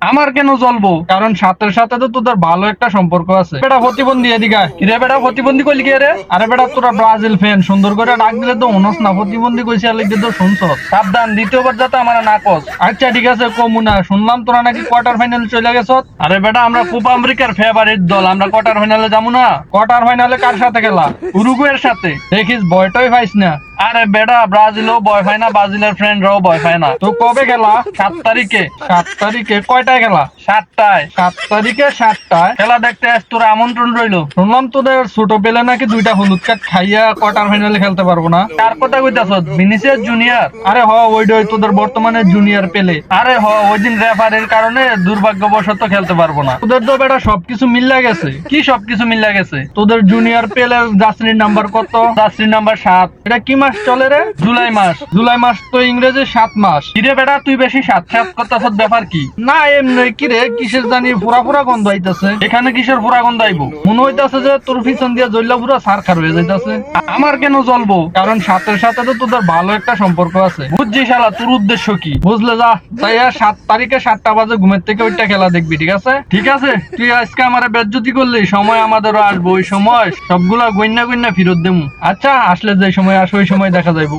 আমার কেন জ্বলবো? কারণ সাথের সাথে তো তোদের ভালো একটা সম্পর্ক আছে। বেটা প্রতিবন্ধী এদিকে কিরে বেটা প্রতিবন্ধী কইলি কি রে? আরে বেটা তোরা ব্রাজিল ফ্যান, সুন্দর করে ডাক দিলে তো অনস না, প্রতিবন্ধী কইছে আর লিখে তো শুনছ। সাবধান, দ্বিতীয়বার যাতে আমার না কস। আচ্ছা ঠিক আছে কমুনা, শুনলাম তোরা নাকি কোয়ার্টার ফাইনাল চলে গেছ। আরে বেটা আমরা কোপা আমেরিকার ফেভারিট দল, আমরা কোয়ার্টার ফাইনালে যাবো না? কোয়ার্টার ফাইনালে কার সাথে খেলা? উরুগুয়ের সাথে। দেখিস ভয়টাই পাইস না। আরে বেটা ব্রাজিলও ভয় পায় না, ব্রাজিলের ফ্রেন্ডরাও ভয় পায় না। তো কবে খেলা? 7 তারিখে। 7 তারিখে কয়টায় খেলা? 7টায়। 7 তারিখে 7টায় খেলা দেখতে আস, তোর আমন্ত্রণ রইলো। শুনলাম তোদের ছোট পেলে নাকি 2টা হলুদ কার্ড খাইয়া কোয়ার্টার ফাইনালে খেলতে পারবো না। কার কথা কইতাছ? Vinicius junior? আরে ওইটাই তোদের বর্তমানে জুনিয়র পেলে। আরে ওই দিন রেফারির কারণে দুর্ভাগ্যবশত খেলতে পারবো না। তোদের তো বেটা সবকিছু মিল্লা গেছে। কি সবকিছু মিল্লা গেছে? তোদের জুনিয়র পেলে জার্সির নাম্বার কত? জার্সির নাম্বার 7। এটা কি মাস চলে রে? জুলাই মাস। জুলাই মাস তো ইংরেজি 7 মাস। কিরে বেটা তুই বেশি 7 করতেছ, ব্যাপার কি? না এমনি কিরে কিসের জানি পুরা পুরা গন্ধ আইতাছে। এখানে কিসের পুরা গন্ধ আইবো? মনে হইতাছে যে তোর পিছন দিয়ে জ্বললা পুরা সারখার হয়ে যাইতাছে। আমার কেন জ্বলবো? কারণ সাথের সাথে তো তোদের ভালো একটা সম্পর্ক আছে। বুঝছি শালা, তোর উদ্দেশ্য কি? বুঝলে যা তাই 7 তারিখে 7টা বাজে ঘুমের থেকে ওইটা খেলা দেখবি, ঠিক আছে? ঠিক আছে, তুই আজকে আমার বেজ্জতি করলি, সময় আমাদেরও আসবো, ওই সময় সবগুলা গইন্না গইন্না ফেরত দেবো। আচ্ছা আসলে যে সময় আসো ওই সময় দেখা যাইবো।